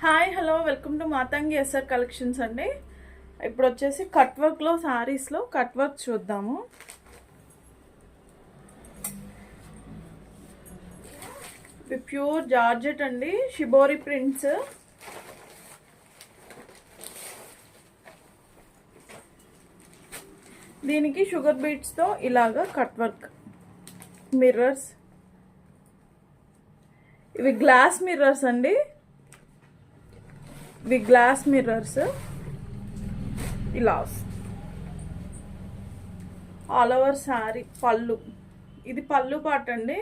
Hi hello welcome to Matangi S R collections అండి. ఇప్పుడు వచ్చేసి కట్ వర్క్లో శారీస్లో కట్ వర్క్ చూద్దాము. ఇది ప్యూర్ జార్జెట్ అండి, షిబోరి ప్రింట్స్. దీనికి షుగర్ బీట్స్తో ఇలాగా కట్ వర్క్, మిర్రర్స్. ఇవి గ్లాస్ మిర్రర్స్ అండి, ఇవి గ్లాస్ మిర్రర్స్. ఇలా ఆల్ ఓవర్ శారీ. పళ్ళు, ఇది పళ్ళు పాట అండి.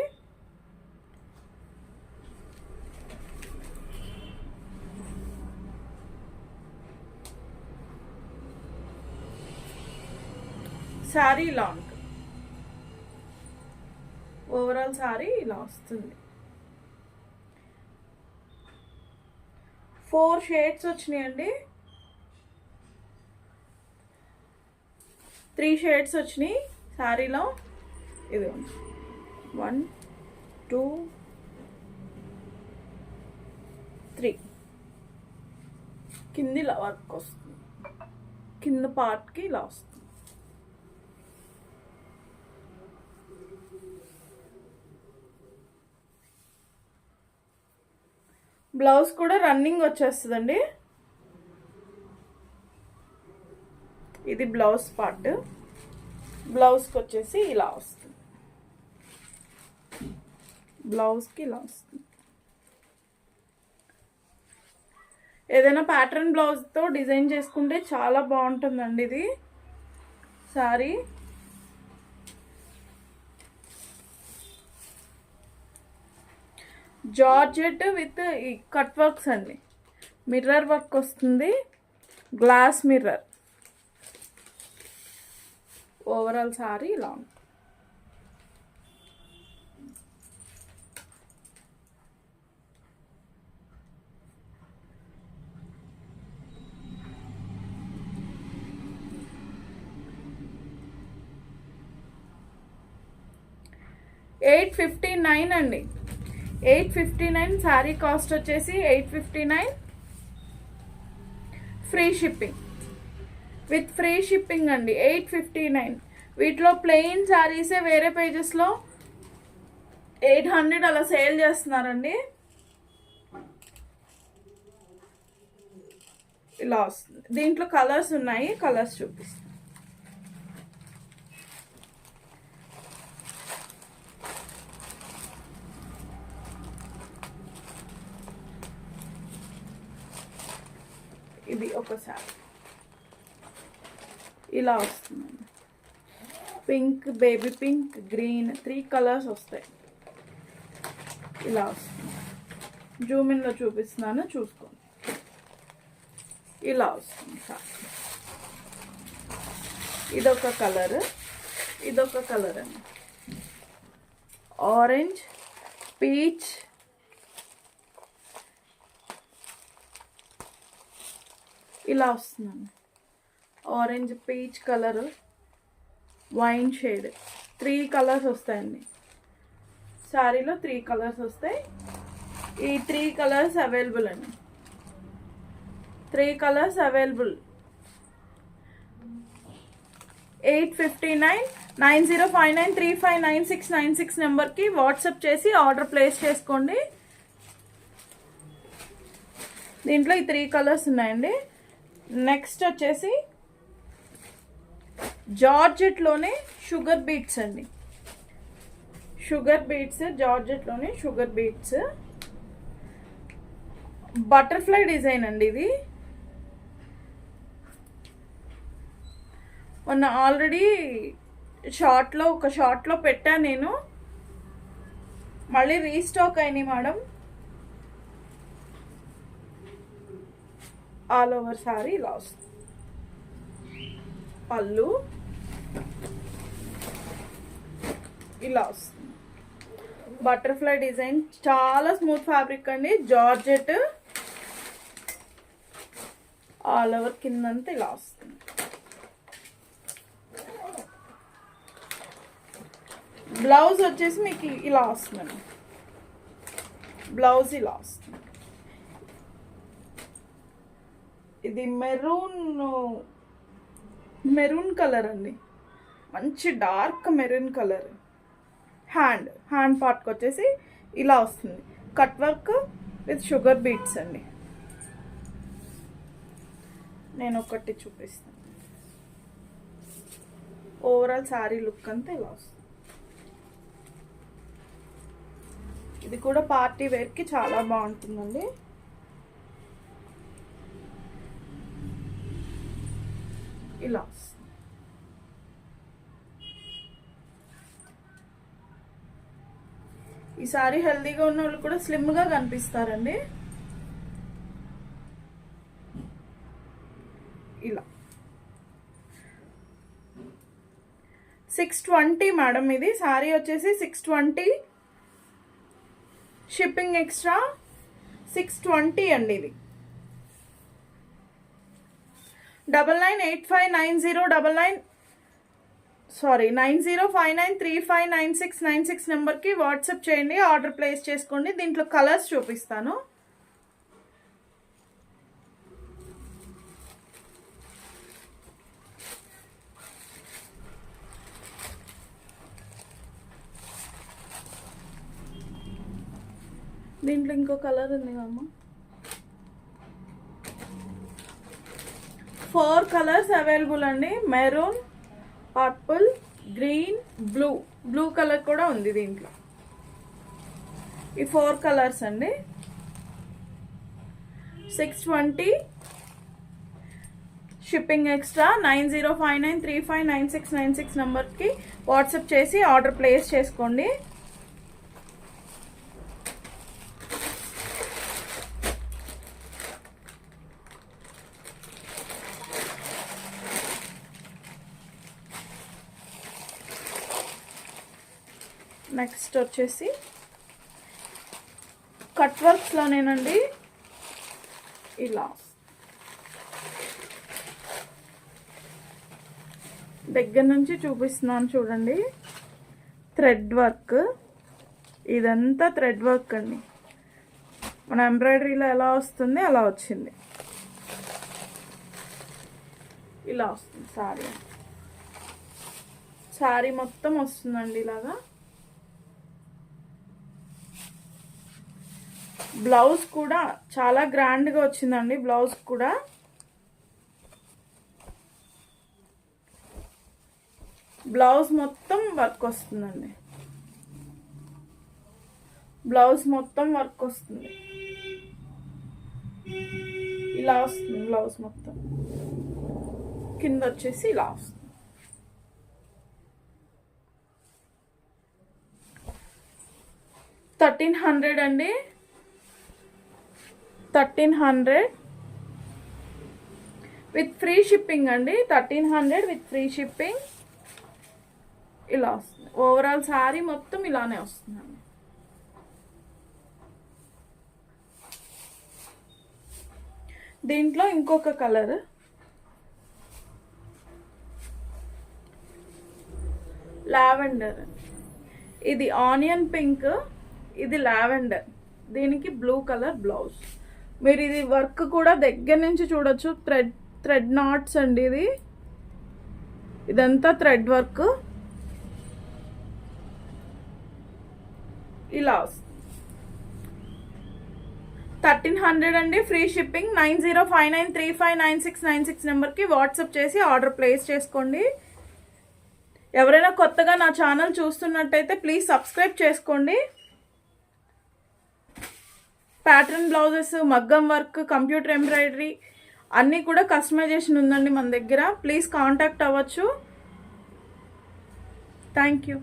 శారీ ఇలా ఉంటుంది, ఓవరాల్ శారీ ఇలా వస్తుంది. 4 షేడ్స్ వచ్చినాయండి, 3 షేడ్స్ వచ్చినాయి శారీలో. ఇది 1 2 3. కింది ఇలా వర్క్ వస్తుంది, కింద పార్ట్కి ఇలా వస్తుంది. బ్లౌజ్ కూడా రన్నింగ్ వచ్చేస్తుందండి. ఇది బ్లౌజ్ పార్ట్. బ్లౌజ్కి వచ్చేసి ఇలా వస్తుంది, బ్లౌజ్కి ఇలా వస్తుంది. ఏదైనా ప్యాటర్న్ బ్లౌజ్తో డిజైన్ చేసుకుంటే చాలా బాగుంటుందండి ఇది sari. Georgette with cut works అండి, మిర్రర్ వర్క్ వస్తుంది, గ్లాస్ మిర్రర్. ఓవరాల్ సారీ ఇలా ఉంటుంది. $859 అండి, 859 శారీ కాస్ట్ వచ్చేసి 859. Free shipping, with free shipping అండి 859. వీటిలో ప్లెయిన్ శారీసే వేరే పేజెస్లో 800 అలా సేల్ చేస్తున్నారండి. ఇలా వస్తుంది. దీంట్లో కలర్స్ ఉన్నాయి, కలర్స్ చూపిస్తాను. ఇది ఒకసారి ఇలా వస్తుందండి. Pink, baby pink, green, 3 colours వస్తాయి. ఇలా వస్తుంది. జూమిన్లో చూపిస్తున్నాను, చూసుకోండి. ఇలా వస్తుంది సార్. ఇదొక కలర్, ఇదొక కలర్ అండి. ఆరెంజ్, పీచ్, ఇలా వస్తుందండి. Orange, peach colour, wine shade, 3 colours వస్తాయండి శారీలో. 3 కలర్స్ వస్తాయి. ఈ 3 కలర్స్ అవైలబుల్ అండి, 3 కలర్స్ అవైలబుల్. 859. 9059359696 నెంబర్కి వాట్సాప్ చేసి ఆర్డర్ ప్లేస్ చేసుకోండి. దీంట్లో ఈ 3 కలర్స్ ఉన్నాయండి. నెక్స్ట్ వచ్చేసి జార్జెట్లోనే షుగర్ బీట్స్ అండి, షుగర్ బీట్స్, జార్జెట్లోనే షుగర్ బీట్స్. బటర్ఫ్లై డిజైన్ అండి ఇది. మొన్న ఆల్రెడీ ఒక షార్ట్లో పెట్టాను నేను, మళ్ళీ రీస్టాక్ అయినాయి మేడం. ఆల్ ఓవర్ సారీ ఇలా వస్తుంది. పళ్ళు ఇలా వస్తుంది. బటర్ఫ్లై డిజైన్, చాలా స్మూత్ ఫ్యాబ్రిక్ అండి, జార్జెట్. ఆల్ ఓవర్ కిందంతా ఇలా వస్తుంది. బ్లౌజ్ వచ్చేసి మీకు ఇలా వస్తుందండి, బ్లౌజ్ ఇలా వస్తుంది. ఇది మెరూన్ కలర్ అండి, మంచి డార్క్ మెరూన్ కలర్. హ్యాండ్ పార్ట్కి వచ్చేసి ఇలా వస్తుంది, cut work with sugar beads అండి. నేను ఒకటి చూపిస్తాను. ఓవరాల్ శారీ లుక్ అంతా ఇలా వస్తుంది. ఇది కూడా పార్టీ వేర్కి చాలా బాగుంటుందండి. ఇలా ఈ సారీ హెల్దీగా ఉన్న వాళ్ళు కూడా స్లిమ్గా కనిపిస్తారండి. ఇలా 620 మేడం. ఇది సారీ వచ్చేసి 620, షిప్పింగ్ ఎక్స్ట్రా 620 అండి. ఇది 905935935696 నెంబర్కి వాట్సాప్ చేయండి, ఆర్డర్ ప్లేస్ చేసుకోండి. దీంట్లో కలర్స్ చూపిస్తాను. దీంట్లో ఇంకో కలర్ ఉంది అమ్మ. 4 కలర్స్ అవైలబుల్ అండి. Maroon, purple, green, blue colour కూడా ఉంది దీంట్లో. ఈ 4 కలర్స్ అండి. 620, షిప్పింగ్ ఎక్స్ట్రా. 9059359696 నెంబర్కి వాట్సాప్ చేసి ఆర్డర్ ప్లేస్ చేసుకోండి. నెక్స్ట్ వచ్చేసి కట్ వర్క్స్లోనేనండి. ఇలా దగ్గర నుంచి చూపిస్తున్నాను చూడండి. థ్రెడ్ వర్క్, ఇదంతా థ్రెడ్ వర్క్ అండి. మన ఎంబ్రాయిడరీలో ఎలా వస్తుంది అలా వచ్చింది. ఇలా వస్తుంది శారీ మొత్తం వస్తుందండి ఇలాగా. బ్లౌజ్ కూడా చాలా గ్రాండ్గా వచ్చిందండి. బ్లౌజ్ కూడా మొత్తం వర్క్ వస్తుందండి. బ్లౌజ్ మొత్తం వర్క్ వస్తుంది. ఇలా వస్తుంది బ్లౌజ్ మొత్తం. కింద వచ్చేసి ఇలా వస్తుంది. $1300 అండి. 1300 విత్ ఫ్రీ షిప్పింగ్ అండి. 1300 విత్ ఫ్రీ షిప్పింగ్. ఇలా వస్తుంది. ఓవరాల్ శారీ మొత్తం ఇలానే వస్తుందండి. దీంట్లో ఇంకొక కలర్ లావెండర్. ఇది ఆనియన్ పింక్, ఇది లావెండర్. దీనికి బ్లూ కలర్ బ్లౌజ్. మీరు ఇది వర్క్ కూడా దగ్గర నుంచి చూడొచ్చు. థ్రెడ్ నాట్స్ అండి. ఇదంతా థ్రెడ్ వర్క్. ఇలా 1300 అండి, ఫ్రీ షిప్పింగ్. 9059359696 నెంబర్కి వాట్సాప్ చేసి ఆర్డర్ ప్లేస్ చేసుకోండి. ఎవరైనా కొత్తగా నా ఛానల్ చూస్తున్నట్టయితే ప్లీజ్ సబ్స్క్రైబ్ చేసుకోండి. ప్యాటర్న్ బ్లౌజెస్, మగ్గం వర్క్, కంప్యూటర్ ఎంబ్రాయిడరీ అన్నీ కూడా కస్టమైజేషన్ ఉందండి మన దగ్గర. ప్లీజ్ కాంటాక్ట్ అవ్వచ్చు. Thank you.